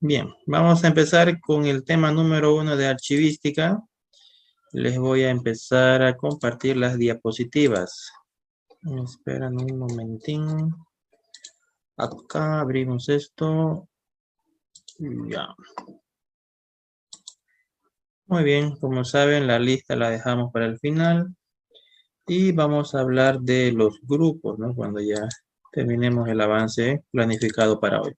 Bien, vamos a empezar con el tema número 1 de archivística. Les voy a empezar a compartir las diapositivas. Esperan un momentín. Acá abrimos esto. Ya. Muy bien, como saben, la lista la dejamos para el final. Y vamos a hablar de los grupos, ¿no? Cuando ya terminemos el avance planificado para hoy.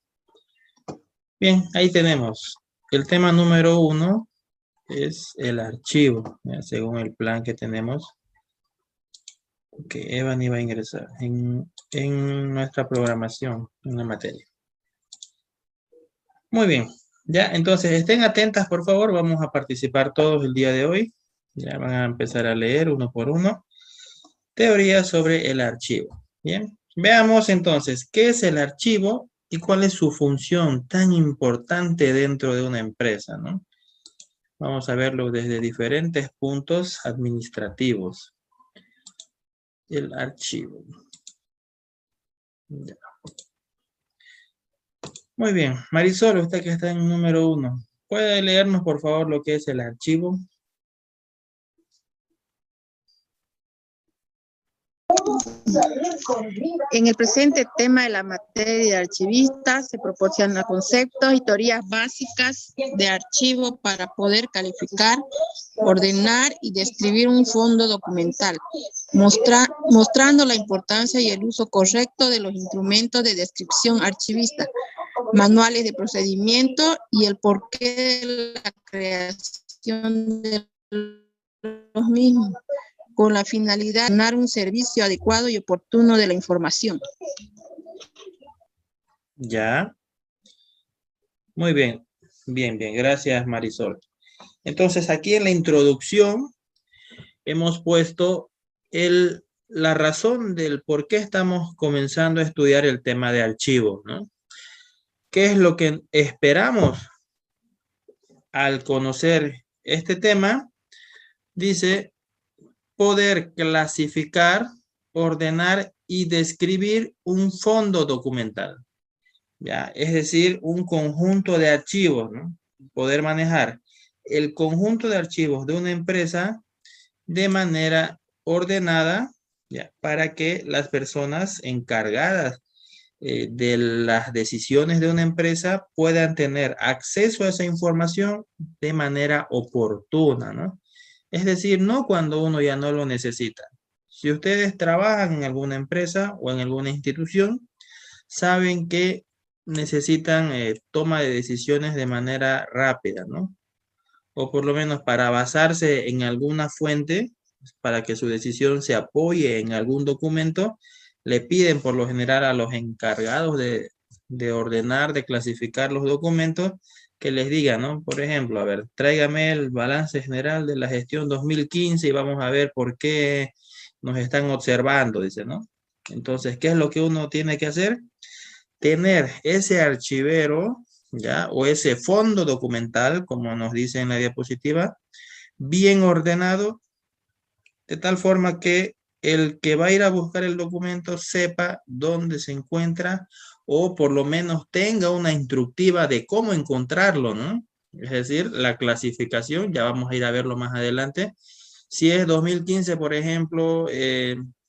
Bien, ahí tenemos. El tema número 1 es el archivo, ¿ya? Según el plan que tenemos. Que Evan iba a ingresar en nuestra programación, en la materia. Muy bien. Ya, entonces estén atentas, por favor. Vamos a participar todos el día de hoy. Ya van a empezar a leer uno por uno. Teoría sobre el archivo. Bien. Veamos entonces qué es el archivo y cuál es su función tan importante dentro de una empresa, ¿no? Vamos a verlo desde diferentes puntos administrativos. El archivo. Ya. Muy bien. Marisol, usted que está en número 1. ¿Puede leernos, por favor, lo que es el archivo? En el presente tema de la materia de archivistas se proporcionan conceptos y teorías básicas de archivo para poder calificar, ordenar y describir un fondo documental, mostrando la importancia y el uso correcto de los instrumentos de descripción archivista, manuales de procedimiento y el porqué de la creación de los mismos, con la finalidad de dar un servicio adecuado y oportuno de la información. Ya. Muy bien. Bien, bien. Gracias, Marisol. Entonces, aquí en la introducción hemos puesto la razón del por qué estamos comenzando a estudiar el tema de archivos, ¿no? ¿Qué es lo que esperamos al conocer este tema? Dice, poder clasificar, ordenar y describir un fondo documental. ¿Ya? Es decir, un conjunto de archivos, ¿no? Poder manejar el conjunto de archivos de una empresa de manera ordenada, ¿ya? Para que las personas encargadas de las decisiones de una empresa puedan tener acceso a esa información de manera oportuna, ¿no? Es decir, no cuando uno ya no lo necesita. Si ustedes trabajan en alguna empresa o en alguna institución, saben que necesitan toma de decisiones de manera rápida, ¿no? O por lo menos para basarse en alguna fuente, para que su decisión se apoye en algún documento, le piden por lo general a los encargados de ordenar, de clasificar los documentos, que les digan, ¿no? Por ejemplo, a ver, tráigame el balance general de la gestión 2015 y vamos a ver por qué nos están observando, dice, ¿no? Entonces, ¿qué es lo que uno tiene que hacer? Tener ese archivero, ¿ya? O ese fondo documental, como nos dice en la diapositiva, bien ordenado, de tal forma que el que va a ir a buscar el documento sepa dónde se encuentra o por lo menos tenga una instructiva de cómo encontrarlo, ¿no? Es decir, la clasificación, ya vamos a ir a verlo más adelante. Si es 2015, por ejemplo,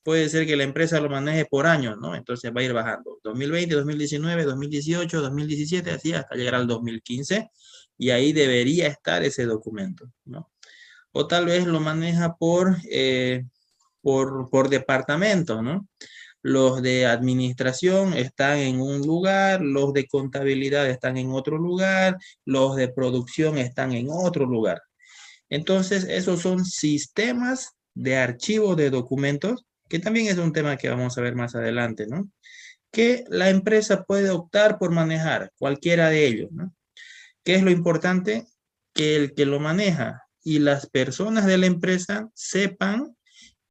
puede ser que la empresa lo maneje por año, ¿no? Entonces va a ir bajando. 2020, 2019, 2018, 2017, así hasta llegar al 2015. Y ahí debería estar ese documento, ¿no? O tal vez lo maneja por departamento, ¿no? Los de administración están en un lugar, los de contabilidad están en otro lugar, los de producción están en otro lugar. Entonces, esos son sistemas de archivo de documentos, que también es un tema que vamos a ver más adelante, ¿no? Que la empresa puede optar por manejar cualquiera de ellos, ¿no? ¿Qué es lo importante? Que el que lo maneja y las personas de la empresa sepan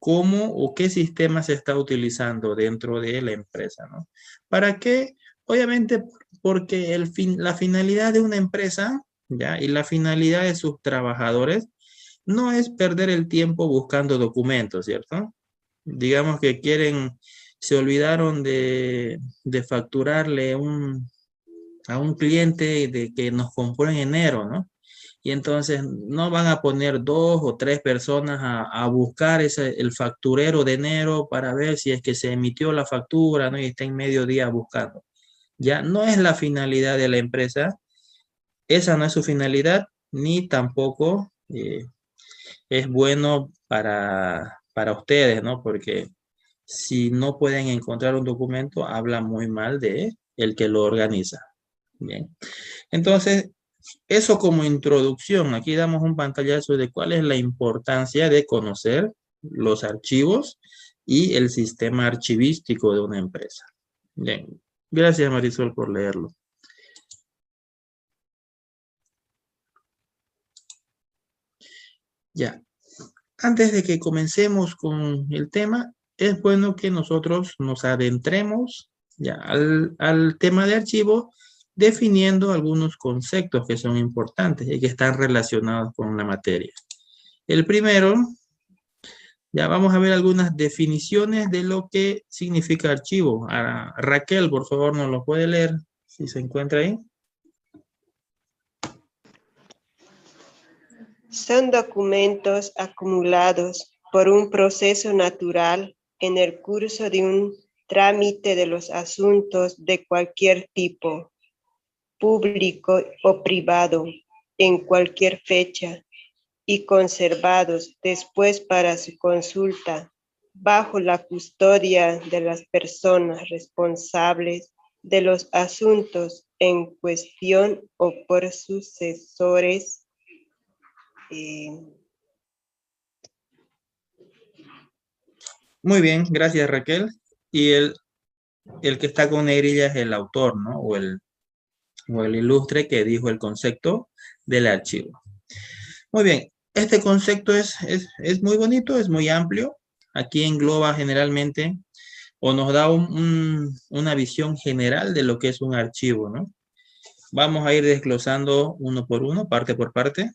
cómo o qué sistema se está utilizando dentro de la empresa, ¿no? ¿Para qué? Obviamente porque la finalidad de una empresa, ¿ya? Y la finalidad de sus trabajadores no es perder el tiempo buscando documentos, ¿cierto? Digamos que se olvidaron de facturarle a un cliente de que nos compró en enero, ¿no? Y entonces no van a poner 2 o 3 personas a buscar el facturero de enero para ver si es que se emitió la factura, ¿no? Y está en mediodía buscando. Ya no es la finalidad de la empresa, esa no es su finalidad, ni tampoco es bueno para ustedes, ¿no? Porque si no pueden encontrar un documento, habla muy mal de el que lo organiza. Bien. Entonces, eso como introducción. Aquí damos un pantallazo de cuál es la importancia de conocer los archivos y el sistema archivístico de una empresa. Bien. Gracias, Marisol, por leerlo. Ya. Antes de que comencemos con el tema, es bueno que nosotros nos adentremos ya al tema de archivo, definiendo algunos conceptos que son importantes y que están relacionados con la materia. El primero, ya vamos a ver algunas definiciones de lo que significa archivo. Raquel, por favor, nos lo puede leer si se encuentra ahí. Son documentos acumulados por un proceso natural en el curso de un trámite de los asuntos de cualquier tipo, público o privado, en cualquier fecha, y conservados después para su consulta, bajo la custodia de las personas responsables de los asuntos en cuestión o por sucesores. Muy bien, gracias Raquel. Y el que está con negrilla es el autor, ¿no? O el ilustre que dijo el concepto del archivo. Muy bien, este concepto es muy bonito, es muy amplio. Aquí engloba generalmente o nos da una visión general de lo que es un archivo, ¿no? Vamos a ir desglosando uno por uno, parte por parte.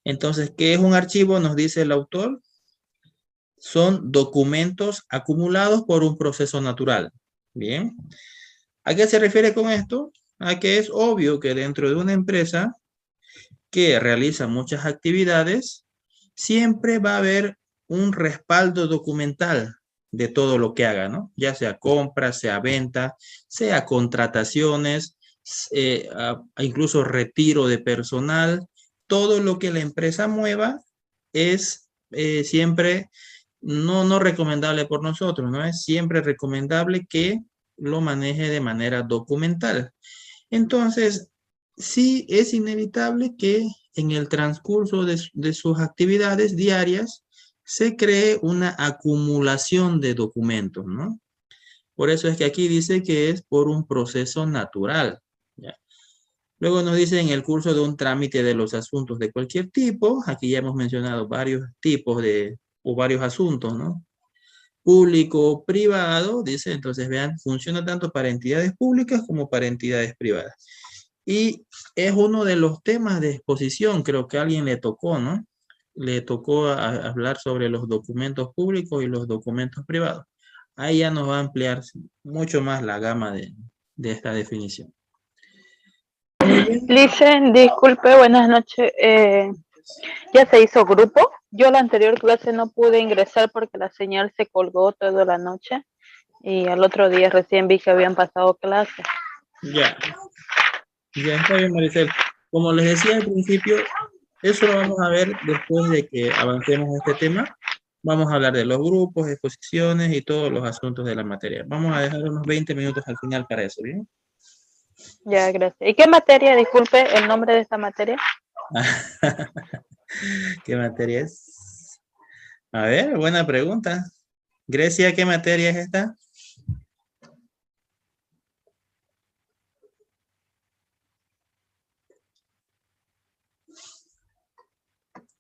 Entonces, ¿qué es un archivo? Nos dice el autor. Son documentos acumulados por un proceso natural. Bien. ¿A qué se refiere con esto? A que es obvio que dentro de una empresa que realiza muchas actividades, siempre va a haber un respaldo documental de todo lo que haga, ¿no? Ya sea compra, sea venta, sea contrataciones, incluso retiro de personal, todo lo que la empresa mueva es siempre no recomendable por nosotros, ¿no? Es siempre recomendable que lo maneje de manera documental. Entonces, sí es inevitable que en el transcurso de sus actividades diarias se cree una acumulación de documentos, ¿no? Por eso es que aquí dice que es por un proceso natural, ¿ya? Luego nos dice en el curso de un trámite de los asuntos de cualquier tipo, aquí ya hemos mencionado varios tipos o varios asuntos, ¿no? Público, privado, dice, entonces vean, funciona tanto para entidades públicas como para entidades privadas. Y es uno de los temas de exposición, creo que a alguien le tocó, ¿no? Le tocó hablar sobre los documentos públicos y los documentos privados. Ahí ya nos va a ampliar mucho más la gama de esta definición. Muy bien. Licen, disculpe, buenas noches. ¿Ya se hizo grupo? Yo la anterior clase no pude ingresar porque la señal se colgó toda la noche y al otro día recién vi que habían pasado clases. Ya está bien, Maricel. Como les decía al principio, eso lo vamos a ver después de que avancemos en este tema. Vamos a hablar de los grupos, exposiciones y todos los asuntos de la materia. Vamos a dejar unos 20 minutos al final para eso, ¿bien? Ya, gracias. ¿Y qué materia? Disculpe, el nombre de esta materia. ¿Qué materia es? A ver, buena pregunta. Grecia, ¿qué materia es esta?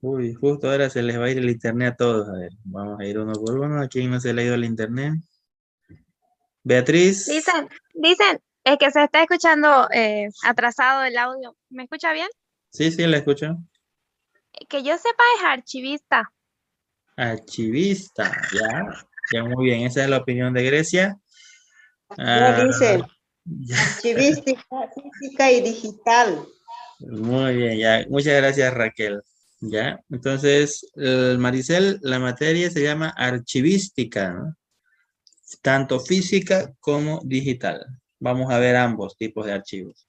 Uy, justo ahora se les va a ir el internet a todos. A ver, vamos a ir uno por uno. ¿A quién no se le ha ido el internet? Beatriz. Dicen, es que se está escuchando atrasado el audio. ¿Me escucha bien? Sí, la escucho. Que yo sepa es archivista. Archivista, ya muy bien. Esa es la opinión de Grecia. No dicen, Archivística, física y digital. Muy bien, ya. Muchas gracias, Raquel. Ya, entonces, Maricel, la materia se llama archivística, ¿no? Tanto física como digital. Vamos a ver ambos tipos de archivos.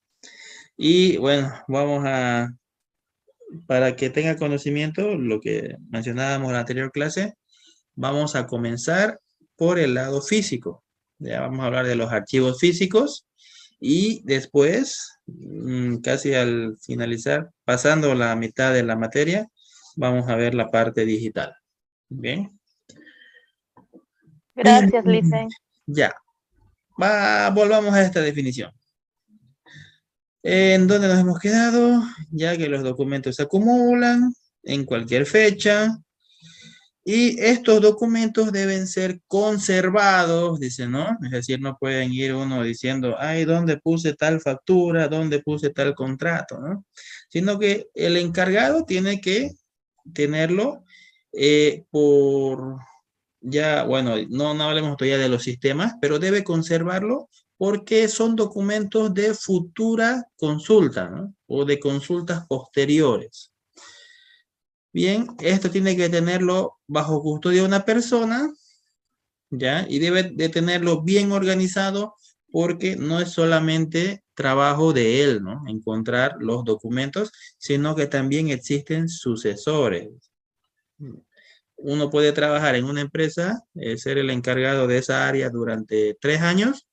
Y bueno, para que tenga conocimiento, lo que mencionábamos en la anterior clase, vamos a comenzar por el lado físico. Ya vamos a hablar de los archivos físicos y después, casi al finalizar, pasando la mitad de la materia, vamos a ver la parte digital. Bien. Gracias, Licen. Ya. Volvamos a esta definición. ¿En dónde nos hemos quedado? Ya que los documentos se acumulan en cualquier fecha. Y estos documentos deben ser conservados, dice, ¿no? Es decir, no pueden ir uno diciendo, ay, ¿dónde puse tal factura? ¿Dónde puse tal contrato? ¿No? Sino que el encargado tiene que tenerlo bueno, no hablemos todavía de los sistemas, pero debe conservarlo porque son documentos de futura consulta, ¿no? O de consultas posteriores. Bien, esto tiene que tenerlo bajo custodia de una persona, ¿ya? Y debe de tenerlo bien organizado porque no es solamente trabajo de él, ¿no? Encontrar los documentos, sino que también existen sucesores. Uno puede trabajar en una empresa, ser el encargado de esa área durante 3 años,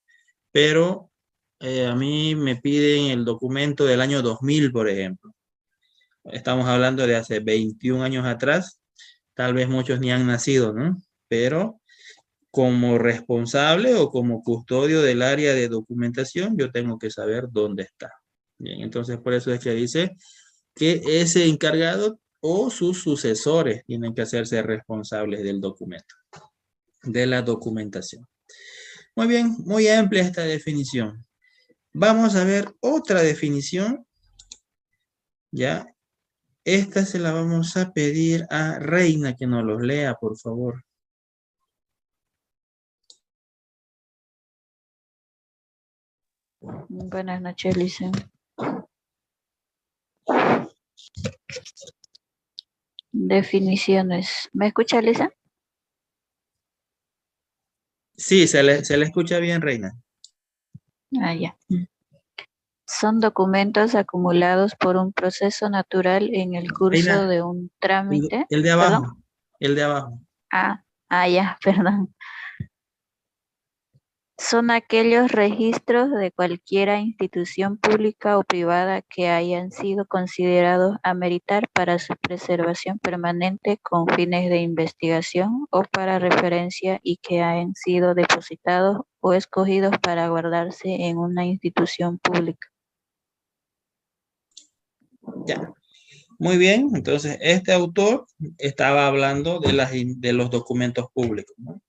pero a mí me piden el documento del año 2000, por ejemplo. Estamos hablando de hace 21 años atrás, tal vez muchos ni han nacido, ¿no? Pero como responsable o como custodio del área de documentación, yo tengo que saber dónde está. Bien, entonces por eso es que dice que ese encargado o sus sucesores tienen que hacerse responsables del documento, de la documentación. Muy bien, muy amplia esta definición. Vamos a ver otra definición, ¿ya? Esta se la vamos a pedir a Reina que nos los lea, por favor. Buenas noches, Licen. Definiciones. ¿Me escucha, Licen? Sí, se le escucha bien, Reina. Ah, ya. Son documentos acumulados por un proceso natural en el curso Reina, de un trámite. El de abajo. ¿Perdón? El de abajo. Ya, perdón. Son aquellos registros de cualquiera institución pública o privada que hayan sido considerados ameritar para su preservación permanente con fines de investigación o para referencia y que hayan sido depositados o escogidos para guardarse en una institución pública. Ya. Muy bien, entonces este autor estaba hablando de los documentos públicos, ¿no?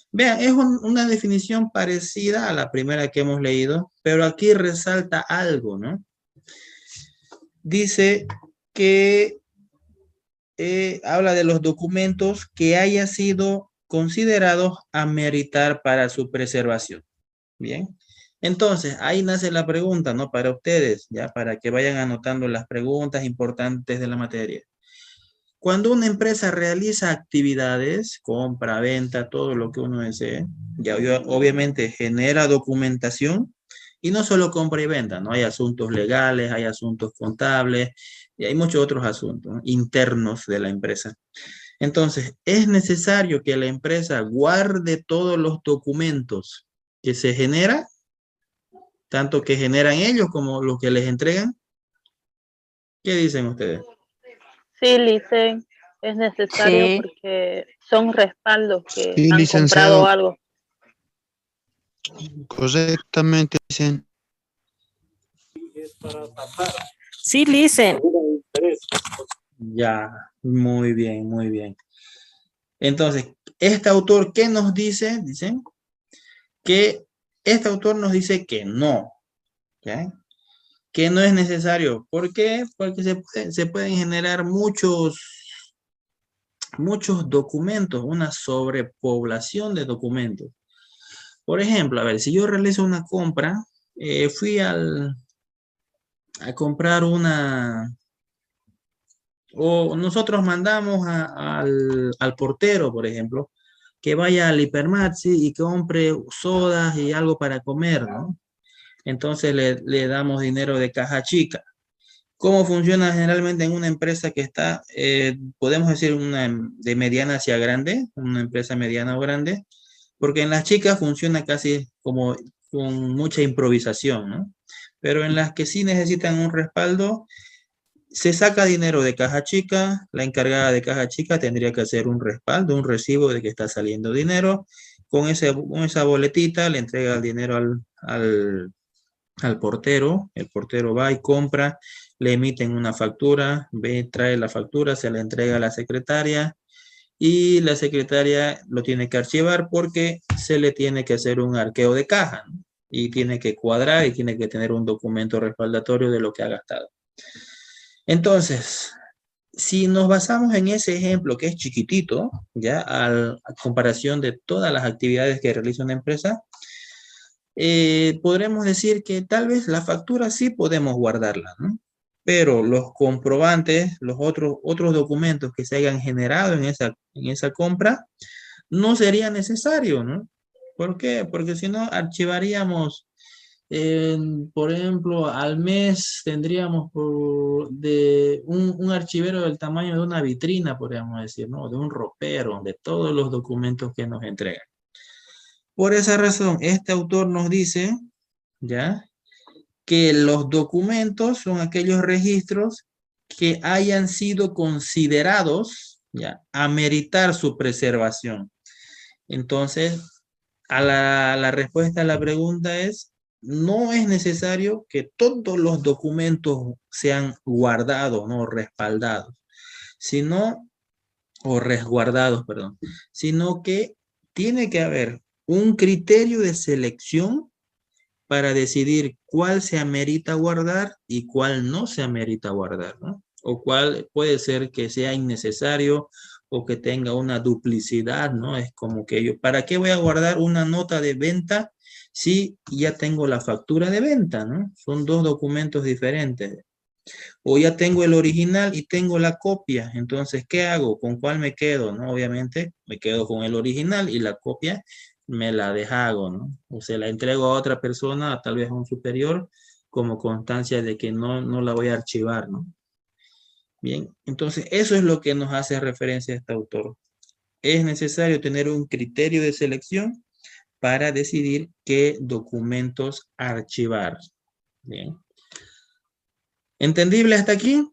Vean, es una definición parecida a la primera que hemos leído, pero aquí resalta algo, ¿no? Dice que habla de los documentos que haya sido considerados ameritar para su preservación. Bien. Entonces, ahí nace la pregunta, ¿no? Para ustedes, ya para que vayan anotando las preguntas importantes de la materia. Cuando una empresa realiza actividades, compra, venta, todo lo que uno desee, ya obviamente genera documentación y no solo compra y venta, ¿no? Hay asuntos legales, hay asuntos contables y hay muchos otros asuntos, ¿no?, internos de la empresa. Entonces, es necesario que la empresa guarde todos los documentos que se genera, tanto que generan ellos como los que les entregan. ¿Qué dicen ustedes? Sí, Licen, es necesario Sí. porque son respaldos que Sí, han licenciado. comprado algo. Correctamente, dicen. Sí, Licen. Ya, muy bien, muy bien. Entonces, este autor, ¿qué nos dice? Dicen que este autor nos dice que no, ¿ya? Que no es necesario. ¿Por qué? Porque se pueden generar muchos documentos, una sobrepoblación de documentos. Por ejemplo, a ver, si yo realizo una compra, fui a comprar o nosotros mandamos al portero, por ejemplo, que vaya al Hipermaxi y compre sodas y algo para comer, ¿no? Entonces le damos dinero de caja chica. ¿Cómo funciona generalmente en una empresa que está, podemos decir, una de mediana hacia grande, una empresa mediana o grande? Porque en las chicas funciona casi como con mucha improvisación, ¿no? Pero en las que sí necesitan un respaldo, se saca dinero de caja chica, la encargada de caja chica tendría que hacer un respaldo, un recibo de que está saliendo dinero. Con esa boletita le entrega el dinero al portero, el portero va y compra, le emiten una factura, trae la factura, se la entrega a la secretaria y la secretaria lo tiene que archivar porque se le tiene que hacer un arqueo de caja, ¿no? Y tiene que cuadrar y tiene que tener un documento respaldatorio de lo que ha gastado. Entonces, si nos basamos en ese ejemplo que es chiquitito, ya a comparación de todas las actividades que realiza una empresa, podremos decir que tal vez la factura sí podemos guardarla, ¿no? Pero los comprobantes, los otros documentos que se hayan generado en esa compra, no sería necesario, ¿no? ¿Por qué? Porque si no, archivaríamos, por ejemplo, al mes tendríamos un archivero del tamaño de una vitrina, podríamos decir, ¿no? De un ropero, de todos los documentos que nos entregan. Por esa razón, este autor nos dice, ¿ya?, que los documentos son aquellos registros que hayan sido considerados, ¿ya?, ameritar su preservación. Entonces, la respuesta a la pregunta es, no es necesario que todos los documentos sean guardados, ¿no?, respaldados, sino, o resguardados, perdón, sino que tiene que haber un criterio de selección para decidir cuál se amerita guardar y cuál no se amerita guardar, ¿no? O cuál puede ser que sea innecesario o que tenga una duplicidad, ¿no? Es como que yo, ¿para qué voy a guardar una nota de venta si ya tengo la factura de venta, ¿no? Son dos documentos diferentes. O ya tengo el original y tengo la copia, entonces, ¿qué hago? ¿Con cuál me quedo? ¿No? Obviamente, me quedo con el original y la copia me la deshago, ¿no? O se la entrego a otra persona, tal vez a un superior, como constancia de que no la voy a archivar, ¿no? Bien, entonces eso es lo que nos hace referencia a este autor. Es necesario tener un criterio de selección para decidir qué documentos archivar. Bien. ¿Entendible hasta aquí?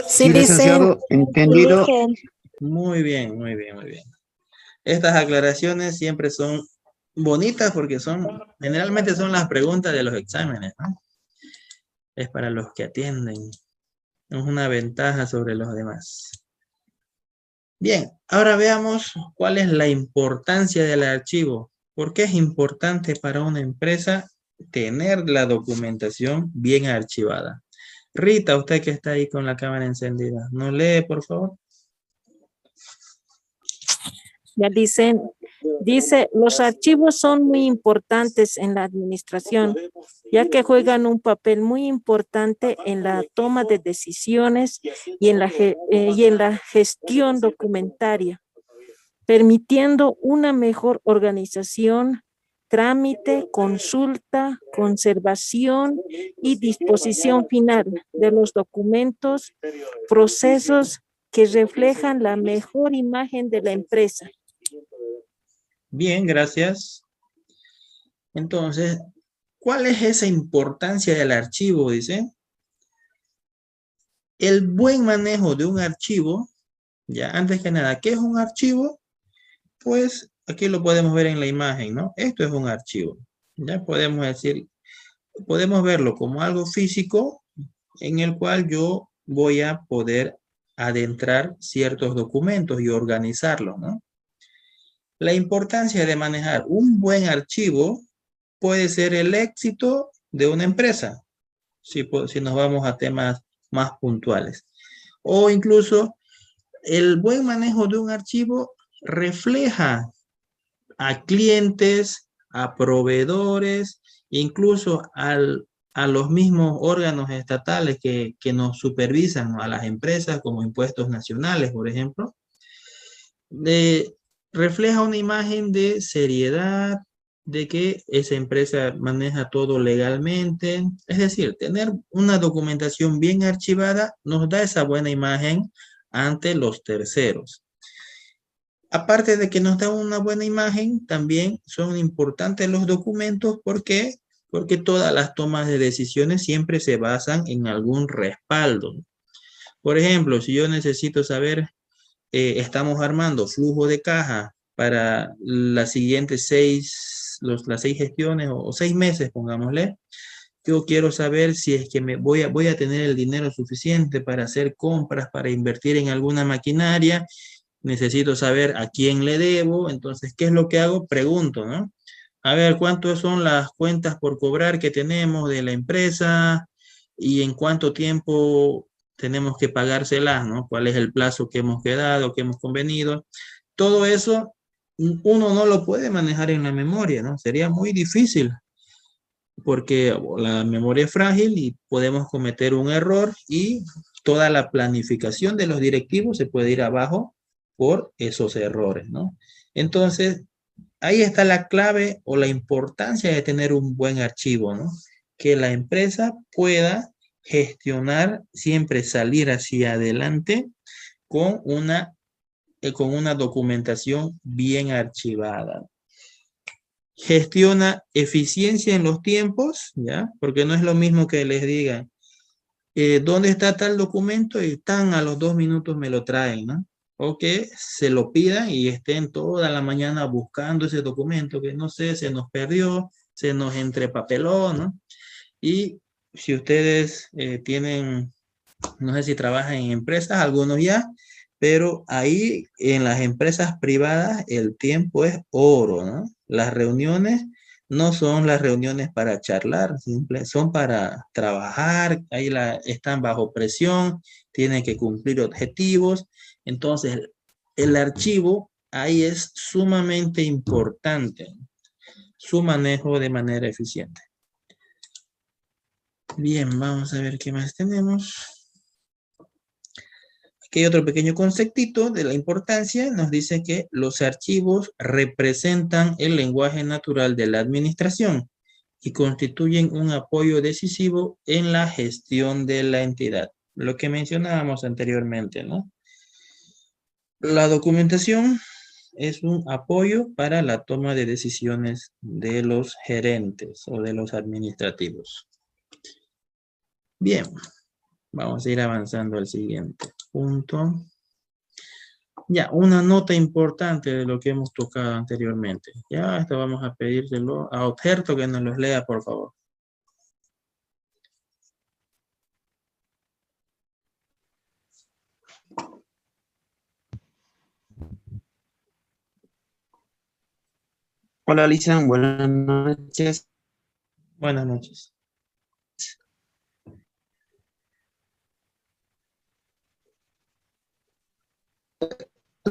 Sí, licenciado, entendido. Muy bien, muy bien, muy bien. Estas aclaraciones siempre son bonitas porque generalmente son las preguntas de los exámenes, ¿no? Es para los que atienden. Es una ventaja sobre los demás. Bien, ahora veamos cuál es la importancia del archivo. ¿Por qué es importante para una empresa tener la documentación bien archivada? Rita, usted que está ahí con la cámara encendida, ¿nos lee, por favor? ya dice, los archivos son muy importantes en la administración, ya que juegan un papel muy importante en la toma de decisiones y en la gestión documentaria, permitiendo una mejor organización, trámite, consulta, conservación y disposición final de los documentos, procesos que reflejan la mejor imagen de la empresa. Bien, gracias. Entonces, ¿cuál es esa importancia del archivo? Dice, el buen manejo de un archivo, ya antes que nada, ¿qué es un archivo? Pues aquí lo podemos ver en la imagen, ¿no? Esto es un archivo. Ya podemos decir, podemos verlo como algo físico en el cual yo voy a poder adentrar ciertos documentos y organizarlos, ¿no? La importancia de manejar un buen archivo puede ser el éxito de una empresa, si nos vamos a temas más puntuales. O incluso el buen manejo de un archivo refleja a clientes, a proveedores, incluso a los mismos órganos estatales que nos supervisan, ¿no? A las empresas como impuestos nacionales, por ejemplo. Refleja una imagen de seriedad, de que esa empresa maneja todo legalmente. Es decir, tener una documentación bien archivada nos da esa buena imagen ante los terceros. Aparte de que nos da una buena imagen, también son importantes los documentos. ¿Por qué? Porque todas las tomas de decisiones siempre se basan en algún respaldo. Por ejemplo, si yo necesito saber, estamos armando flujo de caja para las siguientes las 6 gestiones o 6 meses, pongámosle. Yo quiero saber si es que voy a tener el dinero suficiente para hacer compras, para invertir en alguna maquinaria. Necesito saber a quién le debo. Entonces, ¿qué es lo que hago? Pregunto, ¿no? A ver, ¿cuántas son las cuentas por cobrar que tenemos de la empresa? ¿Y en cuánto tiempo tenemos que pagárselas, ¿no? ¿Cuál es el plazo que hemos quedado, que hemos convenido? Todo eso uno no lo puede manejar en la memoria, ¿no? Sería muy difícil porque la memoria es frágil y podemos cometer un error y toda la planificación de los directivos se puede ir abajo por esos errores, ¿no? Entonces, ahí está la clave o la importancia de tener un buen archivo, ¿no? Que la empresa pueda gestionar, siempre salir hacia adelante con una documentación bien archivada. Gestiona eficiencia en los tiempos, ¿ya? Porque no es lo mismo que les digan, ¿dónde está tal documento? Y tan a los 2 minutos me lo traen, ¿no? O que se lo pidan y estén toda la mañana buscando ese documento que no sé, se nos perdió, se nos entrepapeló, ¿no? Y si ustedes tienen, no sé si trabajan en empresas, algunos ya, pero ahí en las empresas privadas el tiempo es oro, ¿no? Las reuniones no son las reuniones para charlar, son para trabajar, ahí están bajo presión, tienen que cumplir objetivos. Entonces, el archivo ahí es sumamente importante, su manejo de manera eficiente. Bien, vamos a ver qué más tenemos. Aquí hay otro pequeño conceptito de la importancia. Nos dice que los archivos representan el lenguaje natural de la administración y constituyen un apoyo decisivo en la gestión de la entidad. Lo que mencionábamos anteriormente, ¿no? La documentación es un apoyo para la toma de decisiones de los gerentes o de los administrativos. Bien, vamos a ir avanzando al siguiente punto. Ya, una nota importante de lo que hemos tocado anteriormente. Ya, esto vamos a pedírselo a Oterto que nos los lea, por favor. Hola, Lisa, buenas noches. Buenas noches.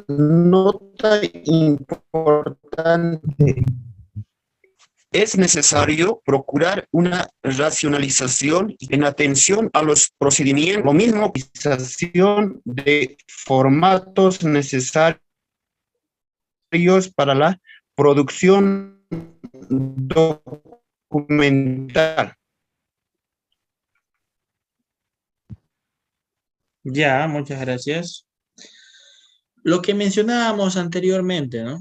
Nota importante. Es necesario procurar una racionalización en atención a los procedimientos, lo mismo que la utilización de formatos necesarios para la producción documental. Ya, muchas gracias. Lo que mencionábamos anteriormente, ¿no?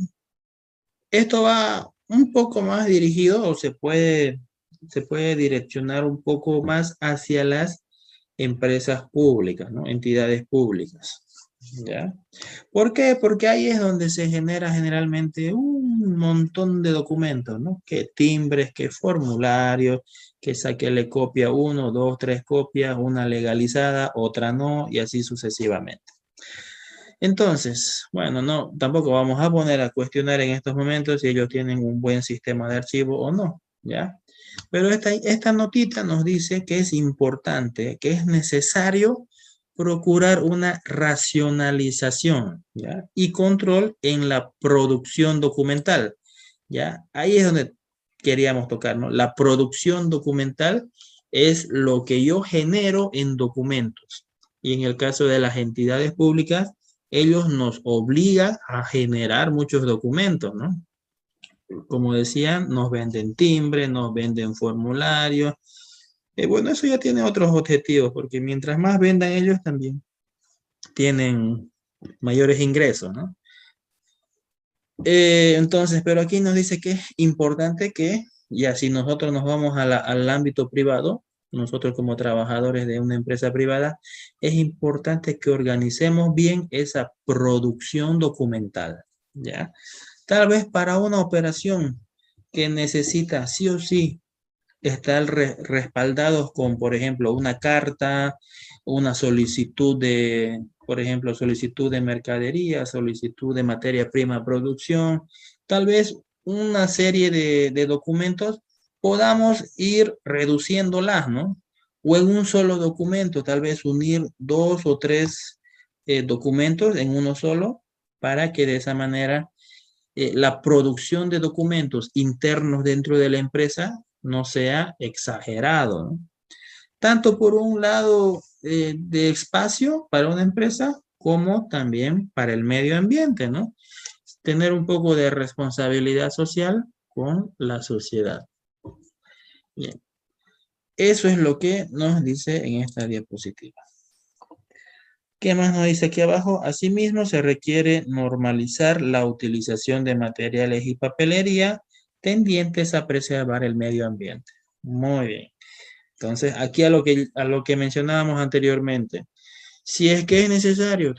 Esto va un poco más dirigido o se puede direccionar un poco más hacia las empresas públicas, ¿no? Entidades públicas. ¿Ya? ¿Por qué? Porque ahí es donde se genera generalmente un montón de documentos, ¿no? Que timbres, que formularios, que saquele copia 1, 2, 3 copias, una legalizada, otra no, y así sucesivamente. Entonces, bueno, no, tampoco vamos a poner a cuestionar en estos momentos si ellos tienen un buen sistema de archivo o no, ¿ya? Pero esta notita nos dice que es importante, que es necesario procurar una racionalización, ¿ya? Y control en la producción documental, ¿ya? Ahí es donde queríamos tocar, ¿no? La producción documental es lo que yo genero en documentos. Y en el caso de las entidades públicas, ellos nos obligan a generar muchos documentos, ¿no? Como decían, nos venden timbre, nos venden formularios. Bueno, eso ya tiene otros objetivos, porque mientras más vendan ellos también tienen mayores ingresos, ¿no? Entonces, pero aquí nos dice que es importante que, ya si nosotros nos vamos al ámbito privado, nosotros como trabajadores de una empresa privada, es importante que organicemos bien esa producción documental, ¿ya? Tal vez para una operación que necesita sí o sí estar respaldados con, por ejemplo, una carta, una solicitud de, por ejemplo, solicitud de mercadería, solicitud de materia prima producción, tal vez una serie de documentos podamos ir reduciéndolas, ¿no? O en un solo documento, tal vez unir 2 o 3 documentos en uno solo para que de esa manera la producción de documentos internos dentro de la empresa no sea exagerado, ¿no? Tanto por un lado de espacio para una empresa, como también para el medio ambiente, ¿no? Tener un poco de responsabilidad social con la sociedad. Bien. Eso es lo que nos dice en esta diapositiva. ¿Qué más nos dice aquí abajo? Asimismo, se requiere normalizar la utilización de materiales y papelería tendientes a preservar el medio ambiente. Muy bien. Entonces, aquí a lo que mencionábamos anteriormente, si es que es necesario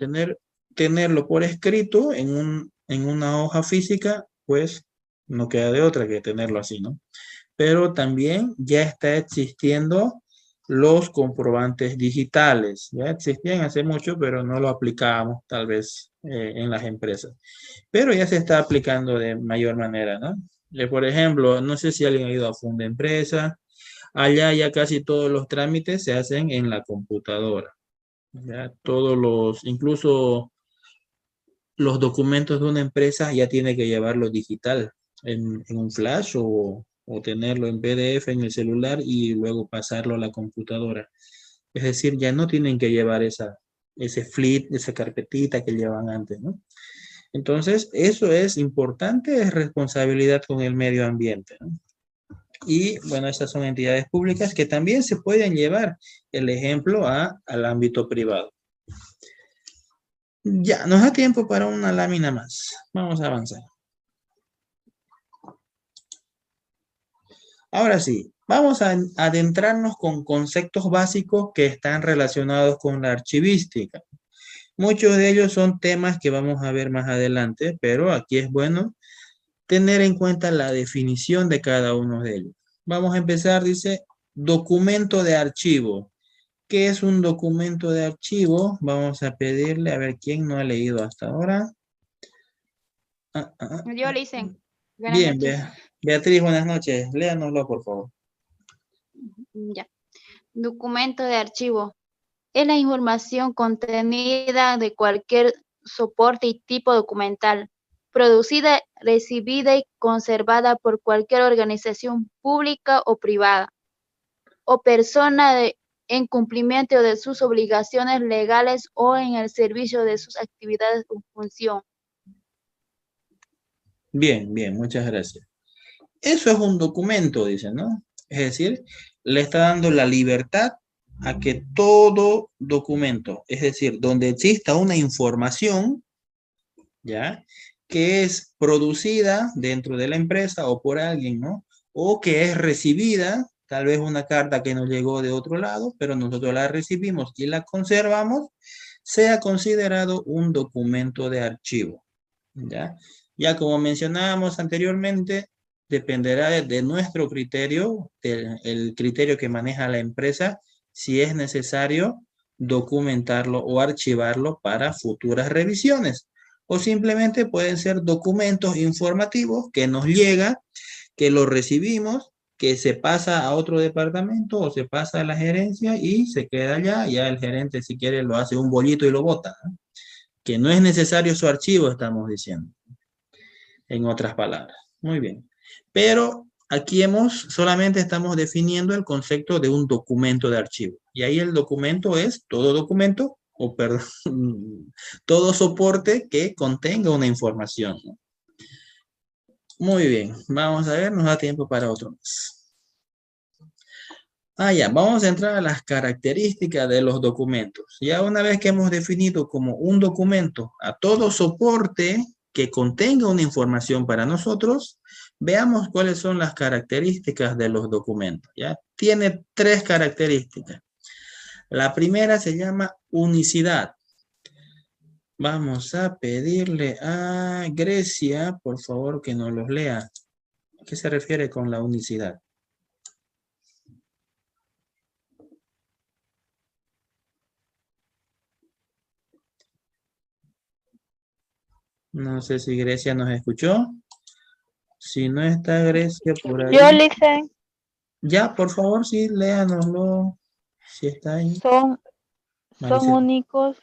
tenerlo por escrito en una hoja física, pues no queda de otra que tenerlo así, ¿no? Pero también ya está existiendo los comprobantes digitales. Ya existían hace mucho, pero no lo aplicábamos tal vez en las empresas. Pero ya se está aplicando de mayor manera, ¿no? Por ejemplo, no sé si alguien ha ido a Funda Empresa. Allá ya casi todos los trámites se hacen en la computadora. Ya incluso los documentos de una empresa ya tiene que llevarlo digital en un flash o tenerlo en PDF en el celular y luego pasarlo a la computadora. Es decir, ya no tienen que llevar ese flip, esa carpetita que llevaban antes, ¿no? Entonces, eso es importante, es responsabilidad con el medio ambiente, ¿no? Y bueno, estas son entidades públicas que también se pueden llevar el ejemplo al ámbito privado. Ya, nos da tiempo para una lámina más. Vamos a avanzar. Ahora sí, vamos a adentrarnos con conceptos básicos que están relacionados con la archivística. Muchos de ellos son temas que vamos a ver más adelante, pero aquí es bueno tener en cuenta la definición de cada uno de ellos. Vamos a empezar, dice, documento de archivo. ¿Qué es un documento de archivo? Vamos a pedirle a ver quién no ha leído hasta ahora. Yo le hice. Bien, Beatriz, buenas noches. Léanoslo, por favor. Ya. Documento de archivo. Es la información contenida de cualquier soporte y tipo documental, producida, recibida y conservada por cualquier organización pública o privada, o persona en cumplimiento de sus obligaciones legales o en el servicio de sus actividades o función. Bien, muchas gracias. Eso es un documento, dice, ¿no? Es decir, le está dando la libertad a que todo documento, es decir, donde exista una información, ¿ya? Que es producida dentro de la empresa o por alguien, ¿no? O que es recibida, tal vez una carta que nos llegó de otro lado, pero nosotros la recibimos y la conservamos, sea considerado un documento de archivo, ¿ya? Ya como mencionábamos anteriormente, dependerá de nuestro criterio, el criterio que maneja la empresa, si es necesario documentarlo o archivarlo para futuras revisiones. O simplemente pueden ser documentos informativos que nos llegan, que los recibimos que se pasa a otro departamento o se pasa a la gerencia y se queda allá. Ya el gerente, si quiere, lo hace un bollito y lo bota, ¿no? Que no es necesario su archivo, estamos diciendo, en otras palabras. Muy bien. Pero aquí solamente estamos definiendo el concepto de un documento de archivo. Y ahí el documento es todo documento, o perdón, todo soporte que contenga una información, ¿no? Muy bien, vamos a ver, nos da tiempo para otro más. Ya, vamos a entrar a las características de los documentos. Ya una vez que hemos definido como un documento a todo soporte que contenga una información para nosotros, veamos cuáles son las características de los documentos. Ya tiene 3 características. La primera se llama unicidad. Vamos a pedirle a Grecia, por favor, que nos los lea. ¿A qué se refiere con la unicidad? No sé si Grecia nos escuchó. Si no está Grecia por ahí. Yo, Licen. Ya, por favor, sí, léanoslo. Si está ahí. Son Maricela. únicos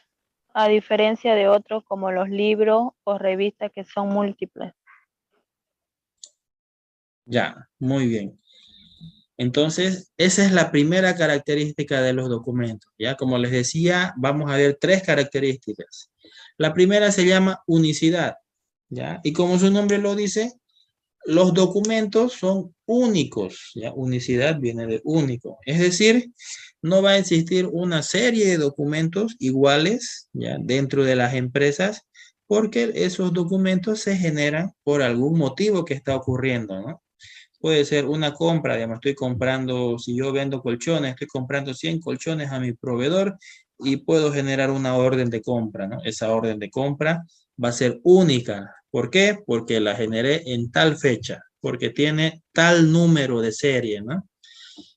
a diferencia de otros como los libros o revistas que son múltiples. Ya, muy bien. Entonces, esa es la primera característica de los documentos. Ya, como les decía, vamos a ver 3 características. La primera se llama unicidad. ¿Ya? Y como su nombre lo dice, los documentos son únicos. ¿Ya? Unicidad viene de único. Es decir, no va a existir una serie de documentos iguales, ¿ya? Dentro de las empresas, porque esos documentos se generan por algún motivo que está ocurriendo, ¿no? Puede ser una compra, digamos, estoy comprando, si yo vendo colchones, estoy comprando 100 colchones a mi proveedor y puedo generar una orden de compra, ¿no? Esa orden de compra va a ser única. ¿Por qué? Porque la generé en tal fecha, porque tiene tal número de serie, ¿no?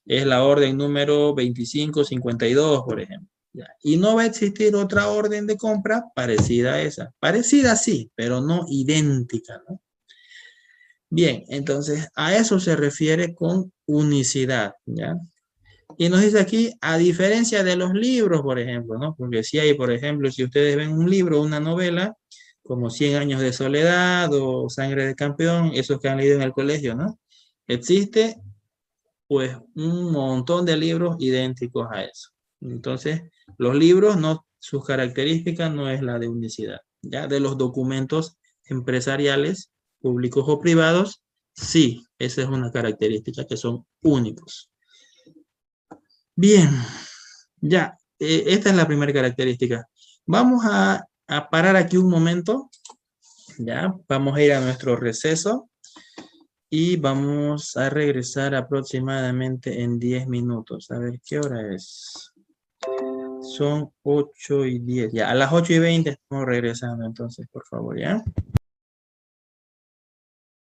Es la orden número 2552, por ejemplo. ¿Ya? Y no va a existir otra orden de compra parecida a esa. Parecida sí, pero no idéntica, ¿no? Bien, entonces a eso se refiere con unicidad, ¿ya? Y nos dice aquí, a diferencia de los libros, por ejemplo, ¿no? Porque si hay, por ejemplo, si ustedes ven un libro, una novela, como 100 años de soledad o Sangre de campeón, esos que han leído en el colegio, ¿no? Existe, pues, un montón de libros idénticos a eso. Entonces, los libros, no, sus características no es la de unicidad, ¿ya? De los documentos empresariales, públicos o privados, sí, esa es una característica que son únicos. Bien, ya, esta es la primera característica. Vamos a parar aquí un momento, ya, vamos a ir a nuestro receso y vamos a regresar aproximadamente en 10 minutos. A ver, ¿qué hora es? Son 8:10, ya, a las 8:20 estamos regresando, entonces, por favor, ¿ya?